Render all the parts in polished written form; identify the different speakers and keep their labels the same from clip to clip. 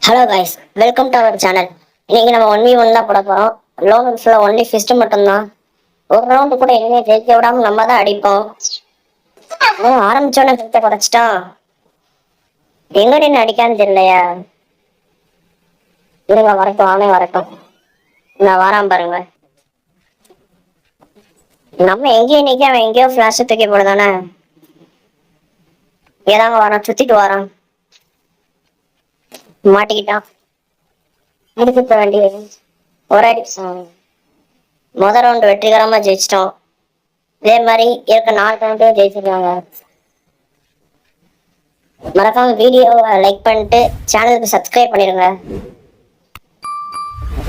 Speaker 1: Hello guys, welcome to our channel. இன்னைக்கு நம்ம 1v1 தான் போட போறோம். லோகன்ஸ்ல ஒன்லி ஃபிஸ்ட் மட்டும்தான். ஒரு ரவுண்டு கூட எங்கேயும் ஜெயிக்க விடாம நம்ம தான் அடிப்போம். ஆரம்பிச்சோன்னே ஃபிஸ்ட்டை குறைச்சிட்டான். எங்கடி என்ன அடிக்கான்னு தெரியலையா? இருங்க, வரட்டும், அவனே வரட்டும். நான் வரான் பாருங்க. நம்ம எங்கேயும் நிக்க, அவன் எங்கேயோ ஃபிளாஷ் தூக்கி போடுதானே. ஏதாங்க வரான், சுத்திட்டு வரான். மாட்டிக்கிட்டான். முடிச்சுக்க வேண்டியது ஒரு அடி. முதல் ரவுண்டு வெற்றிகரமா ஜெயிச்சிட்டோம். இதே மாதிரி இருக்க 4 ரவுண்டும் ஜெயிச்சிருக்காங்க. மறக்காம வீடியோவை லைக் பண்ணிட்டு சேனலுக்கு சப்ஸ்கிரைப் பண்ணிருங்க.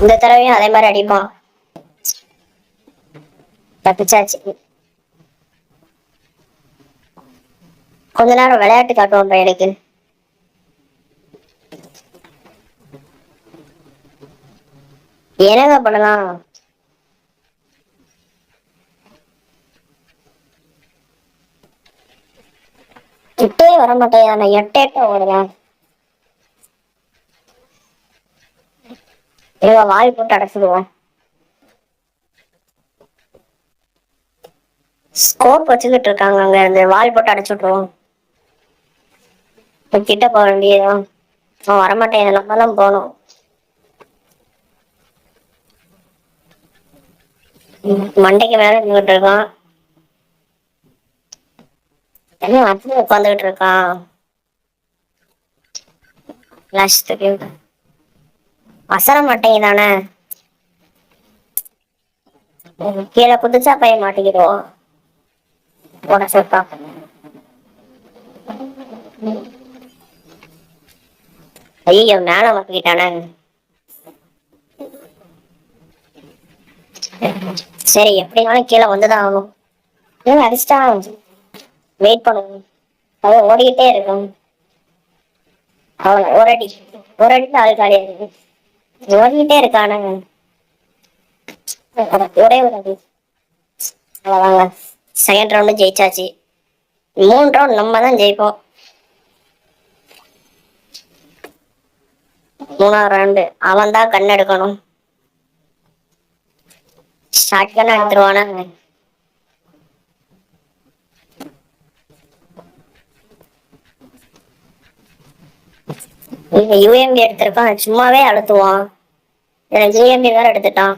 Speaker 1: இந்த தடவையும் அதே மாதிரி அடிப்பான். தப்பிச்சாச்சு. கொஞ்ச நேரம் விளையாட்டு காட்டுவோம் எனக்கு. என்னங்க பண்ணலாம்? கிட்டே வர மாட்டேன். நான் எட்ட ஓடுறேன். இவங்க வாய் போட்டு அடைச்சிடுவோம். ஸ்கோப் வச்சுக்கிட்டு இருக்காங்க. அங்க இந்த வால் போட்டு அடைச்சு விட்டுருவோம். கிட்ட போக வேண்டியதுதான். அவன் வரமாட்டேன். நம்ம தான் போகணும். மண்டைக்கு மேல நின்றுட்டு இருக்கான். என்ன அப்படியே உட்காந்துக்கிட்டு இருக்கான். அசர மாட்டேங்குதானே. கீழே குதிச்சா பையன் மாட்டிக்கிடுவோம். போட சொல்லிட்டான். ஐயோ, மேல மாட்டிக்கிட்டானே. சரி, எப்படினாலும் கீழே வந்துதான் ஆகணும். அடிச்சிட்டான். வெயிட் பண்ணுவோம். அவன் ஓடிக்கிட்டே இருக்கும். அவன் ஒரு அடி ஆள் காலியா இருக்கு. ஓடிக்கிட்டே இருக்கானு. ஒரே ஒரு அடி. அவ்வளவுதாங்க. Second round ஜெயிச்சாச்சு. 3 ரவுண்ட் நம்ம தான் ஜெயிப்போம். 3ஆவது ரவுண்டு அவன் தான் கண் எடுக்கணும். ஷார்ட் கன் எடுத்துருவானா? யூஎம்பி எடுத்திருக்கான். சும்மாவே அழுத்துவான். யூஎம்பி வேற எடுத்துட்டான்.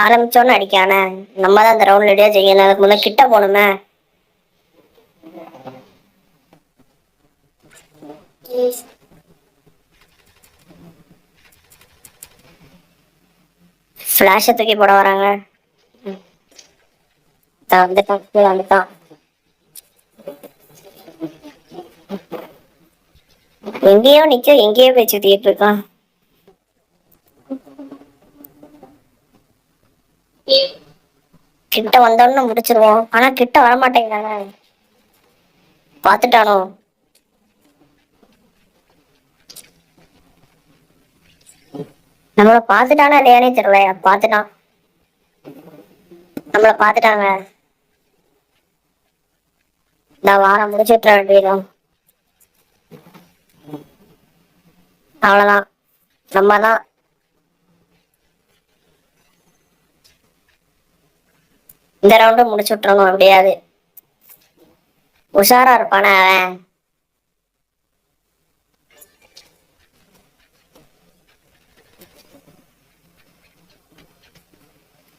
Speaker 1: ஆரம்பிச்சோன்னு அடிக்கானே. நம்ம தான் அந்த ரவுண்ட் ரெடியா செய்யணும். அதுக்கு முதல்ல கிட்ட போகணுமே. ஃபிளாஷை தூக்கி போட வராங்க. வந்துட்டான். எங்கேயோ நிக்க, எங்கேயோ போய் சுத்திட்டு இருக்கான். கிட்ட வந்தோன்னு முடிச்சிருவோம். ஆனா கிட்ட வரமாட்டேங்கிறாங்க. பாத்துட்டானோ? நம்மள பாத்துட்டானா இல்லையானே தெரியல. பாத்துட்டான். நம்மள பாத்துட்டாங்க. நான் வாரம் முடிச்சுட்ற வேண்டியதும். அவ்வளவுதான். நம்ம தான். இந்த ரவுண்டு முடிச்சு விட்டுறணும். அப்படியாது உஷாரா இருப்பானே அவன்.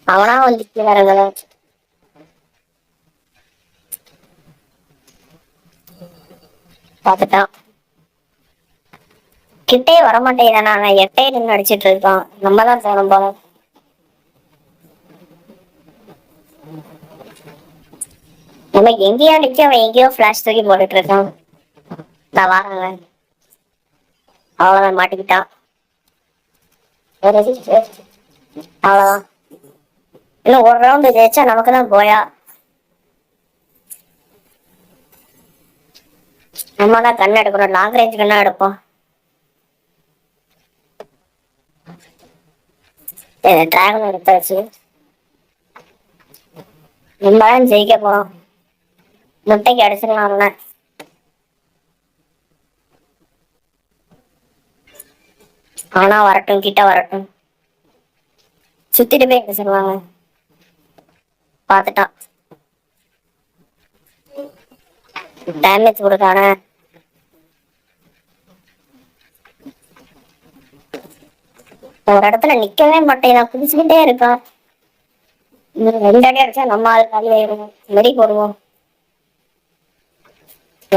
Speaker 1: அவனா வந்து வரங்கள. பாத்துட்டான். கிட்டே வரமாட்டேங்கிறானா. நான் எட்டே நின்று அடிச்சிட்டு இருக்கான். நம்ம தான் போகணும் போல. நம்ம எங்கேயோ நிக்க, அவன் எங்கேயோ பிளாஷ் தூக்கி போட்டுட்டு இருக்கான். நான் வாரங்க. அவ்வளவுதான், மாட்டிக்கிட்டான். அவ்வளவுதான். இன்னும் ஒரு ரவுண்டு ஜெயிச்சா நமக்கு தான் போயா. நம்ம தான் கண்ணு எடுக்கணும். லாங் ரேஞ்ச் கண்ணா எடுப்போம். டிராகன் எடுத்தாச்சு. நம்ம தான் ஜெயிக்க போறோம். முட்டைக்கு அடிச்சிடலாம். ஆனா வரட்டும், கிட்ட வரட்டும். சுத்திட்டு போய் என்ன சொல்லுவாங்க? பாத்துட்டான். டேமேஜ் கொடுத்தானே. ஒரு இடத்துல நிக்கவே மாட்டேன், நான் குதிச்சுக்கிட்டே இருக்கான். ரெண்டு அடி அடிச்சா நம்ம ஆள் காலி ஆயிடும். வெடி போடுவோம்.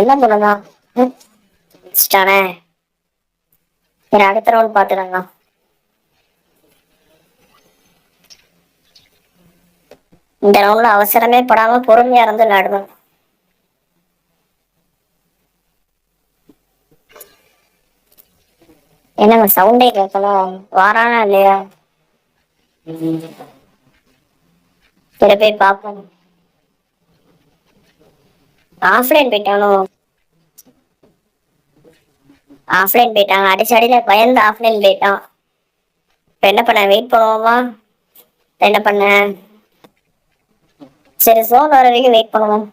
Speaker 1: என்ன பண்ணலாம்? வச்சுட்டானே. சரி, அடுத்த ரவுண்ட் பாத்துக்கங்க. இந்த ரவுண்ட்ல அவசரமே படாம பொறுமையா இருந்து விளையாடுவேன். என்னங்க சவுண்டே கேட்கணும், வாரானா இல்லையா? சரி போய் பார்ப்போம். ஆஃப்லைன் போயிட்டானோ? ஆஃப்லைன் போயிட்டாங்க. அடிச்சு அடியில பயந்து ஆஃப்லைன் போயிட்டான். இப்ப என்ன பண்ண? வெயிட் பண்ணுவோமா? என்ன பண்ண? சரி, சோன் வர வரைக்கும் வெயிட் பண்ணுவோம்.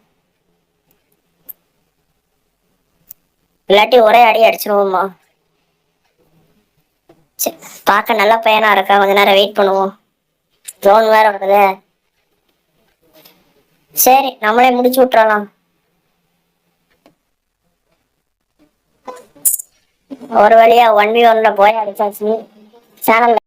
Speaker 1: இல்லாட்டி ஒரே அடி அடிச்சிருவோமா? சரி, பார்க்க நல்ல பையனா இருக்கா, கொஞ்ச நேரம் வெயிட் பண்ணுவோம். ஜோன் வேற வருது. சரி, நம்மளே முடிச்சு விட்டுறலாம். ஒரு வழியா 1v1ல போய் அடிச்சாச்சு. சேனல்